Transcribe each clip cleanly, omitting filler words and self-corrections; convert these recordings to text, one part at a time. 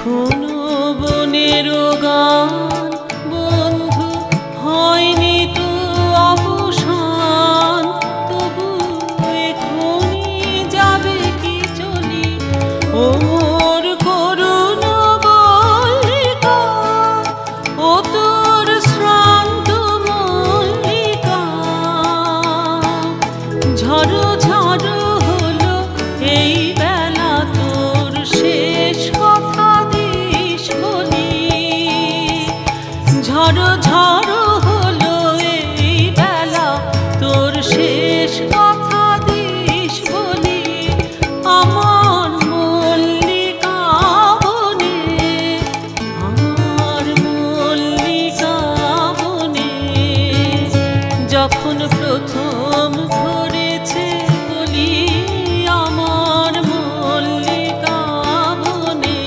এখনো বনেরও গান বন্ধু হয়নি তো অবসান, তবু এখনই যাবে কি চলি ও মোর করুণ মল্লিকা, ও তোর শ্রান্ত মল্লিকা। ঝড়ো ঝড়ো হলো এই বেলা, তোর শেষ কথা দিস বলি। ঝড়ো ঝড়ো হলো এই বেলা, তোর শেষ কথা দিস বলি। আমার মল্লিকা বনে, আমার মল্লিকা বনে, যখন প্রথম ধরেছে কলি আমার মল্লিকা বনে।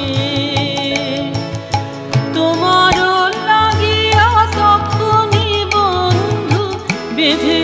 তোমারও লাগিয়া তখনই বন্ধু বেঁধে